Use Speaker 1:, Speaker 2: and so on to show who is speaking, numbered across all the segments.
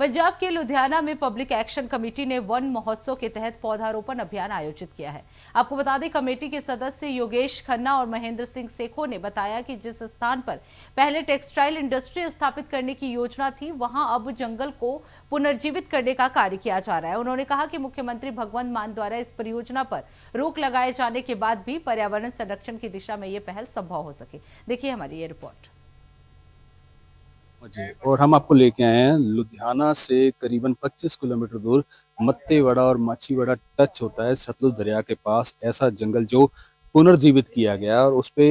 Speaker 1: पंजाब के लुधियाना में public action committee ने वन महोत्सव के तहत पौधारोपण अभियान आयोजित किया है। आपको बता दें, कमेटी के सदस्य योगेश खन्ना और महेंद्र सिंह सेखो ने बताया कि जिस स्थान पर पहले टेक्सटाइल इंडस्ट्री स्थापित करने की योजना थी, वहां अब जंगल को पुनर्जीवित करने का कार्य किया जा रहा है। उन्होंने कहा कि मुख्यमंत्री भगवंत मान द्वारा इस परियोजना पर रोक लगाए जाने के बाद भी पर्यावरण संरक्षण की दिशा में ये पहल संभव हो सके। देखिए हमारी ये रिपोर्ट।
Speaker 2: जी, और हम आपको लेके आए हैं लुधियाना से करीबन 25 किलोमीटर दूर मत्तेवाड़ा और माछीवाड़ा टच होता है सतलुज दरिया के पास ऐसा जंगल जो पुनर्जीवित किया गया और उस पे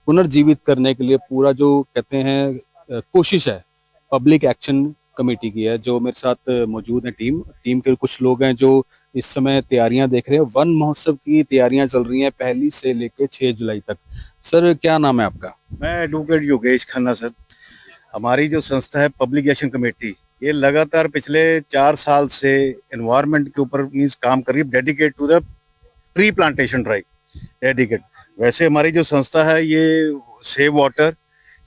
Speaker 2: पुनर्जीवित करने के लिए पूरा जो कहते हैं कोशिश है पब्लिक एक्शन कमेटी की है। जो मेरे साथ मौजूद है टीम के कुछ लोग हैं जो इस समय तैयारियां देख रहे हैं। वन महोत्सव की तैयारियां चल रही हैं 1 से लेकर 6 जुलाई तक। सर क्या नाम है आपका?
Speaker 3: मैं एडवोकेट योगेश खन्ना सर। हमारी जो संस्था है पब्लिक एक्शन कमेटी, ये लगातार पिछले 4 साल से एनवायरनमेंट के ऊपर मींस काम कर रही है, dedicate to the tree plantation drive. Dedicate वैसे हमारी जो संस्था है ये save water,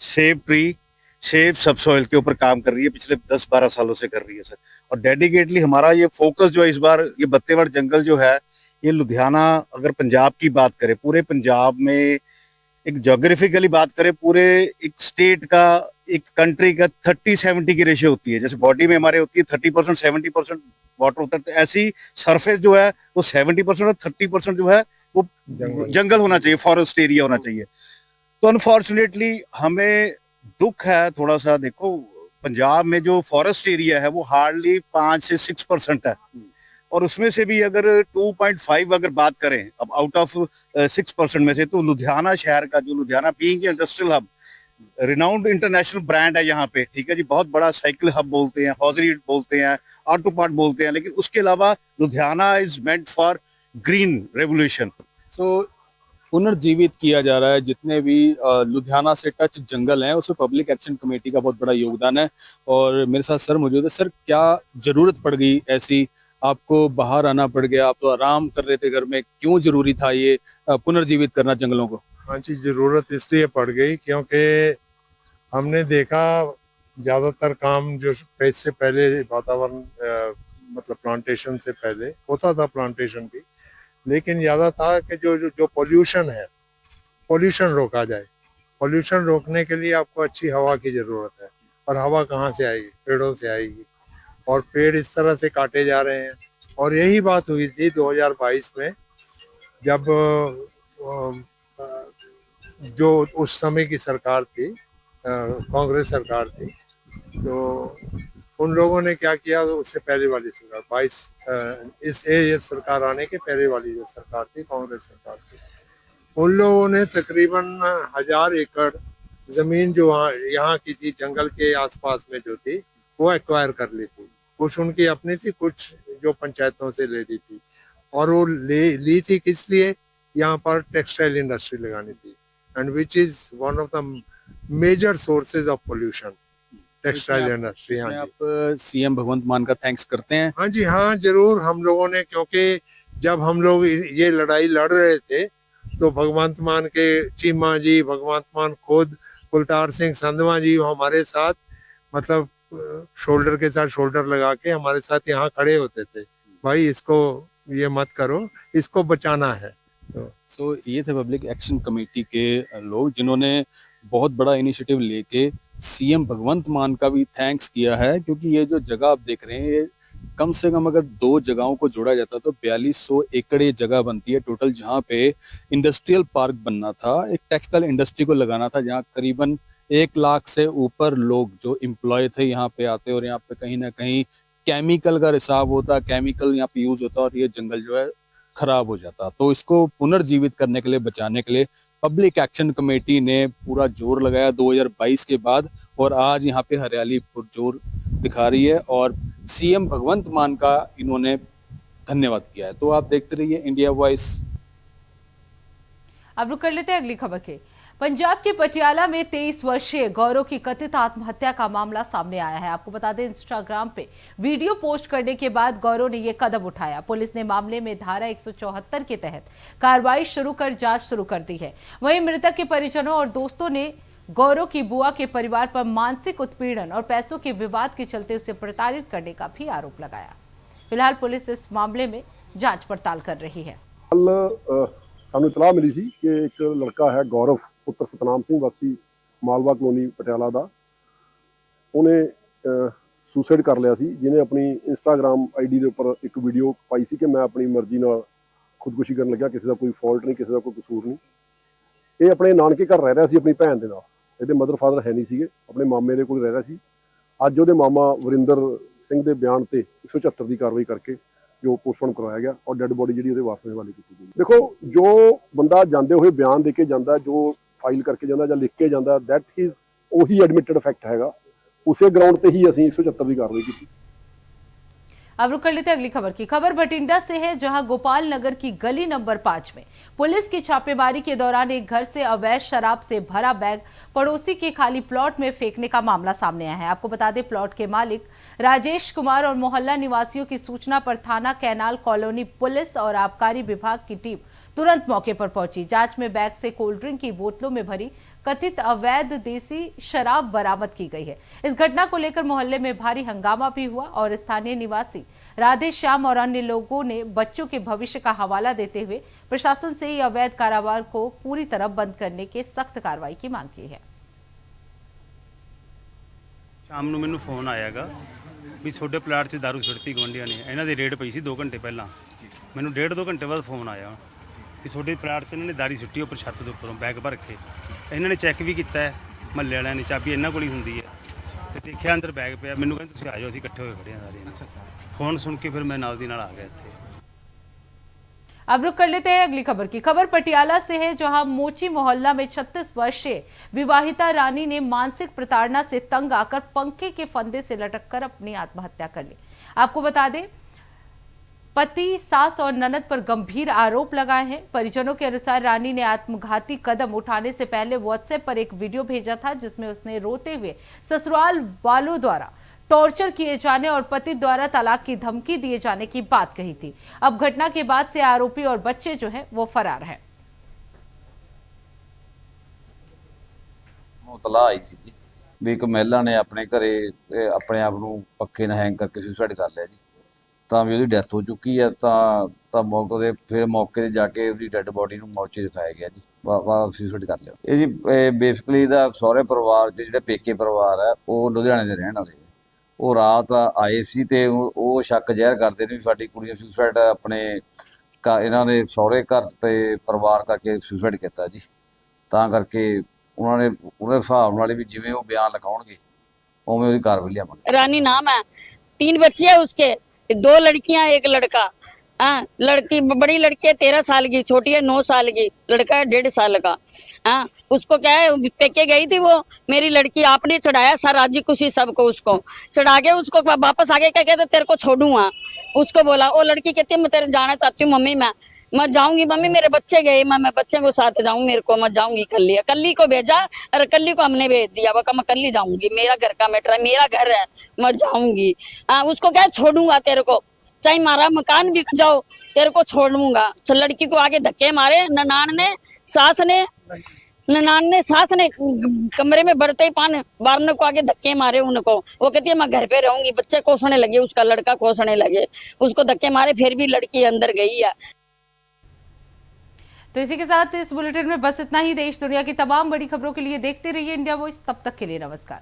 Speaker 3: save tree, save subsoil के ऊपर काम कर रही है, पिछले 10-12 सालों से कर रही है सर। और डेडिकेटली हमारा ये फोकस जो है इस बार ये बत्तेवाड़ जंगल जो है ये लुधियाना, अगर पंजाब की बात करें पूरे पंजाब में, एक ज्योग्राफिकली बात करें पूरे एक स्टेट का, एक कंट्री का 30-70 की रेशियो होती है। जैसे बॉडी में हमारे होती है 30% 70% वाटर होता है, तो ऐसी सरफेस जो है वो 70% और 30% जो है वो जंगल होना चाहिए, फॉरेस्ट एरिया होना चाहिए। तो अनफॉर्चुनेटली हमें दुख है थोड़ा सा। देखो पंजाब में जो फॉरेस्ट एरिया है वो हार्डली 5 से 6% है, और उसमें से भी अगर 2.5 अगर बात करें अब आउट ऑफ 6% में से, तो लुधियाना शहर का, जो Ludhiana being industrial hub, renowned international brand है यहाँ पे, ठीक है जी, बहुत बड़ा साइकिल हब बोलते हैं, हॉजरी बोलते हैं, ऑटो पार्ट बोलते हैं, लेकिन उसके अलावा Ludhiana is meant for green revolution.
Speaker 2: तो पुनर्जीवित किया जा रहा है जितने भी लुधियाना से टच जंगल हैं, उसमें पब्लिक एक्शन कमेटी का बहुत बड़ा योगदान है। और मेरे साथ सर मौजूद है। सर क्या जरूरत पड़ गई ऐसी, आपको बाहर आना पड़ गया, आप तो आराम कर रहे थे घर में, क्यों जरूरी था ये पुनर्जीवित करना जंगलों को?
Speaker 4: हाँ जी, जरूरत इसलिए पड़ गई क्योंकि हमने देखा ज्यादातर काम जो इससे पहले वातावरण मतलब प्लांटेशन से पहले होता था, प्लांटेशन भी, लेकिन ज्यादा था कि जो पोल्यूशन है, पोल्यूशन रोका जाए। पोल्यूशन रोकने के लिए आपको अच्छी हवा की जरूरत है, और हवा कहाँ से आएगी? पेड़ों से आएगी। और पेड़ इस तरह से काटे जा रहे हैं। और यही बात हुई थी 2022 में, जब जो उस समय की सरकार थी, कांग्रेस सरकार थी, तो उन लोगों ने क्या किया, उससे पहले वाली सरकार 22 ये सरकार आने के पहले वाली जो सरकार थी, कांग्रेस सरकार थी, उन लोगों ने तकरीबन 1000 एकड़ जमीन जो यहाँ की थी, जंगल के आसपास में जो थी, वो एक्वायर कर ली थी। कुछ उनकी अपनी थी, कुछ जो पंचायतों से ले ली थी। और वो ली थी किस लिए? यहाँ पर टेक्सटाइल इंडस्ट्री लगानी थी, and which is one of the major sources of pollution, textile industry. हाँ जी,
Speaker 2: आप सीएम भगवंत मान का थैंक्स करते हैं?
Speaker 4: हाँ जी, हाँ जरूर। हम लोगों ने, क्योंकि जब हम लोग ये लड़ाई लड़ रहे थे तो भगवंत मान के चीमा जी, भगवंत मान खुद, कुलतार सिंह संधवा जी हमारे साथ, मतलब शोल्डर के साथ शोल्डर लगा के हमारे साथ यहाँ खड़े होते थे, भाई इसको ये मत करो, इसको बचाना है।
Speaker 2: तो ये थे पब्लिक एक्शन कमेटी के लोग जिन्होंने बहुत बड़ा इनिशिएटिव लेके सीएम भगवंत मान का भी थैंक्स किया है, क्योंकि ये जो जगह आप देख रहे हैं ये कम से कम अगर 2 जगहों को जोड़ा जाता तो 4200 एकड़ ये जगह बनती है टोटल, जहाँ पे इंडस्ट्रियल पार्क बनना था, एक टेक्सटाइल इंडस्ट्री को लगाना था, जहाँ करीबन 1 लाख से ऊपर लोग जो एम्प्लॉय थे यहाँ पे आते, और यहाँ पे कहीं ना कहीं केमिकल का रिसाव होता, केमिकल यहाँ पे यूज होता और ये जंगल जो है खराब हो जाता। तो इसको पुनर्जीवित करने के लिए, बचाने के लिए पब्लिक एक्शन कमेटी ने पूरा जोर लगाया 2022 के बाद, और आज यहाँ पे हरियाली पुरजोर दिखा रही है और सीएम भगवंत मान का इन्होंने धन्यवाद किया है। तो आप देखते रहिए इंडिया वॉइस।
Speaker 1: अब रुक कर लेते हैं अगली खबर के। पंजाब के पटियाला में 23 वर्षीय गौरव की कथित आत्महत्या का मामला सामने आया है। आपको बता दें, इंस्टाग्राम पे वीडियो पोस्ट करने के बाद गौरव ने यह कदम उठाया। पुलिस ने मामले में धारा 174 के तहत कार्रवाई शुरू कर जांच शुरू कर दी है। वहीं मृतक के परिजनों और दोस्तों ने गौरव की बुआ के परिवार पर मानसिक उत्पीड़न और पैसों के विवाद के चलते उसे प्रताड़ित करने का भी आरोप लगाया। फिलहाल पुलिस इस मामले में जांच पड़ताल कर रही है।
Speaker 5: कल सानू इतलाह मिली सी कि एक लड़का है गौरव पुत्र सतनाम सिंह वासी मालवा कलोनी पटियाला दा, उन्हें सुसाइड कर लिया सी, जिन्हें अपनी इंस्टाग्राम आईडी के उपर एक वीडियो पाई सी कि मैं अपनी मर्जी नाल खुदकुशी करन लग्या, किसी का कोई फॉल्ट नहीं, किसी का कोई कसूर नहीं। ये अपने नानके घर रह रहा सी अपनी भैन दे नाल, इहदे मदर फादर है नहीं सीगे, अपने मामे दे कोल रह रहा सी। अज उहदे मामा वरिंदर सिंह दे बयान ते 174 की कार्रवाई करके जो पोस्टमार्टम करवाया गया और डेड बॉडी जी वारसां हवाले की गई। देखो, जो बंदा जाते हुए बयान दे के जाता, जो फाइल करके जाता या लिख के जाता, दैट इज वही एडमिटेड फैक्ट हैगा, उसे ग्राउंड ते ही असीं 174 की कार्रवाई की।
Speaker 1: अब रुक कर लेते अगली खबर की। खबर बठिंडा से है, जहां गोपाल नगर की गली नंबर 5 में पुलिस की छापेमारी के दौरान एक घर से अवैध शराब से भरा बैग पड़ोसी के खाली प्लॉट में फेंकने का मामला सामने आया है। आपको बता दें, प्लॉट के मालिक राजेश कुमार और मोहल्ला निवासियों की सूचना पर थाना कैनाल कॉलोनी पुलिस और आबकारी विभाग की टीम तुरंत मौके पर पहुंची। जांच में बैग से कोल्ड ड्रिंक की बोतलों में भरी कथित अवैध देसी शराब बरामद की गई है। इस घटना को लेकर मोहल्ले में भारी हंगामा भी हुआ और स्थानीय निवासी राधे श्याम और अन्य लोगों ने बच्चों के भविष्य का हवाला देते हुए प्रशासन से ये अवैध कारोबार को पूरी तरह बंद करने के सख्त कार्रवाई की मांग की है।
Speaker 6: शाम ਨੂੰ ਮੈਨੂੰ ਫੋਨ ਆਇਆਗਾ ਵੀ ਤੁਹਾਡੇ ਪਲਾਟ 'ਚ ਦਾਰੂ ਸੁੱਟਤੀ ਗਵੰਡੀਆਂ ਨੇ, ਇਹਨਾਂ ਦੀ ਰੇਡ ਪਈ ਸੀ 2 ਘੰਟੇ ਪਹਿਲਾਂ। ਮੈਨੂੰ 1.5-2 ਘੰਟੇ ਬਾਅਦ ਫੋਨ ਆਇਆ ਵੀ ਤੁਹਾਡੇ ਪਲਾਟ 'ਚ ਇਹਨਾਂ ਨੇ ਦਾਰੂ ਸੁੱਟੀ ਉੱਪਰ ਛੱਤ ਦੇ ਉੱਪਰੋਂ ਬੈਗ ਭਰ ਕੇ। ਇਹਨਾਂ ਨੇ ਚੈੱਕ ਵੀ ਕੀਤਾ ਹੈ, ਮਹੱਲੇ ਵਾਲਿਆਂ ਨੇ, ਚਾਬੀ ਇਹਨਾਂ ਕੋਲ ਹੀ ਹੁੰਦੀ ਹੈ, ਤੇ ਦੇਖਿਆ ਅੰਦਰ ਬੈਗ ਪਿਆ। ਮੈਨੂੰ ਕਹਿੰਦੇ ਤੁਸੀਂ ਆ ਜਾਓ, ਅਸੀਂ ਇਕੱਠੇ ਹੋਏ ਖੜੇ ਹਾਂ ਸਾਰੇ। फोन सुन के फिर मैं नाल दी नाल आ गया थे।
Speaker 1: अब रुक कर लेते हैं अगली खबर की। खबर पटियाला से है, जहां मोची मोहल्ला में 36 वर्षीय विवाहिता रानी ने मानसिक प्रताड़ना से तंग आकर पंखे के फंदे से लटककर अपनी आत्महत्या कर ली। आपको बता दें, पति, सास और ननद पर गंभीर आरोप लगाए हैं। परिजनों के अनुसार रानी ने आत्मघाती कदम उठाने से पहले व्हाट्सएप पर एक वीडियो भेजा था, जिसमें उसने रोते हुए ससुराल वालों द्वारा टॉर्चर किए जाने और पति द्वारा तलाक की धमकी दिए जाने की बात कही थी। अब घटना के बाद से आरोपी और बच्चे जो है वो फरार हैं।
Speaker 7: तला आई सी जी भी एक महिला ने अपने घरे अपने आप ਨੂੰ ਪੱਖੇ ਨਾਲ ਹੈਂਗ ਕਰਕੇ ਸੁਸਾਈਡ ਕਰ ਲਿਆ ਜੀ, ਤਾਂ ਵੀ ਉਹਦੀ ਡੈਥ ਹੋ ਚੁੱਕੀ ਹੈ। ਤਾਂ ਮੌਕੇ ਤੇ ਜਾ ਕੇ ਉਹਦੀ ਡੈੱਡ ਬੋਡੀ ਨੂੰ ਮੌਚੇ ਦਿਖਾਇਆ ਗਿਆ ਜੀ, ਸੁਸਾਈਡ ਕਰ ਲਿਆ। ਇਹ ਜੀ ਬੇਸਿਕਲੀ ਦਾ ਸਹੁਰੇ ਪਰਿਵਾਰ ਦੇ ਜਿਹੜੇ ਪੇਕੇ ਪਰਿਵਾਰ ਹੈ ਉਹ ਲੁਧਿਆਣੇ ਦੇ ਰਹਿਣ ਵਾਲੇ, ਉਹ ਰਾਤ ਆਏ ਸੀ ਤੇ ਉਹ ਸ਼ੱਕ ਜ਼ਾਹਿਰ ਕਰਦੇ ਨੇ ਵੀ ਸਾਡੀ ਕੁੜੀ ਨੇ ਸੁਸਾਈਡ ਆਪਣੇ ਇਹਨਾਂ ਦੇ ਸਹੁਰੇ ਘਰ ਤੇ ਪਰਿਵਾਰ ਕਰਕੇ ਸੁਸਾਈਡ ਕੀਤਾ ਜੀ। ਤਾਂ ਕਰਕੇ ਉਹਨਾਂ ਨੇ ਉਹਦੇ ਹਿਸਾਬ ਨਾਲ ਵੀ ਜਿਵੇਂ ਉਹ ਬਿਆਨ ਲਿਖਾਉਣਗੇ ਉਵੇਂ ਉਹਦੀ ਕਾਰਵਾਈ ਲਿਆਵਾਂਗੇ।
Speaker 8: रानी नाम है, 3 बच्चे हैं उसके, 2 लड़कियां 1 लड़का। हाँ, लड़की बड़ी लड़की है 13 साल की, छोटी है 9 साल की, लड़का है 1.5 साल का। हाँ, उसको क्या है, पेके गई थी वो मेरी लड़की, आपने चढ़ाया सर राजी खुशी सबको, उसको चढ़ा के उसको वापस आके क्या कहते तेरे को छोड़ूंगा। उसको बोला, वो लड़की कहती है मैं तेरे जाना चाहती हूँ मम्मी, मैं जाऊंगी मम्मी, मेरे बच्चे गए, मैं बच्चे को साथ जाऊंगी, मेरे को मैं जाऊंगी कल्ली। कल्ली को भेजा और कल्ली को हमने भेज दिया, वो मैं कल्ली जाऊंगी, मेरा घर का मैटर है, मेरा घर है, मैं जाऊंगी। हाँ, उसको क्या छोड़ूंगा तेरे को, चाहे मारा मकान बिक जाओ, तेरे को छोड़ूंगा। तो लड़की को आगे धक्के मारे ननान ने सास ने कमरे में बढ़ते ही पान बारने को आगे धक्के मारे उनको। वो कहती है मैं घर पे रहूंगी, बच्चे कोसने लगे, उसका लड़का कोसने लगे, उसको धक्के मारे, फिर भी लड़की अंदर गई है।
Speaker 1: तो इसी के साथ इस बुलेटिन में बस इतना ही। देश दुनिया की तमाम बड़ी खबरों के लिए देखते रहिए इंडिया वॉइस। तब तक के लिए नमस्कार।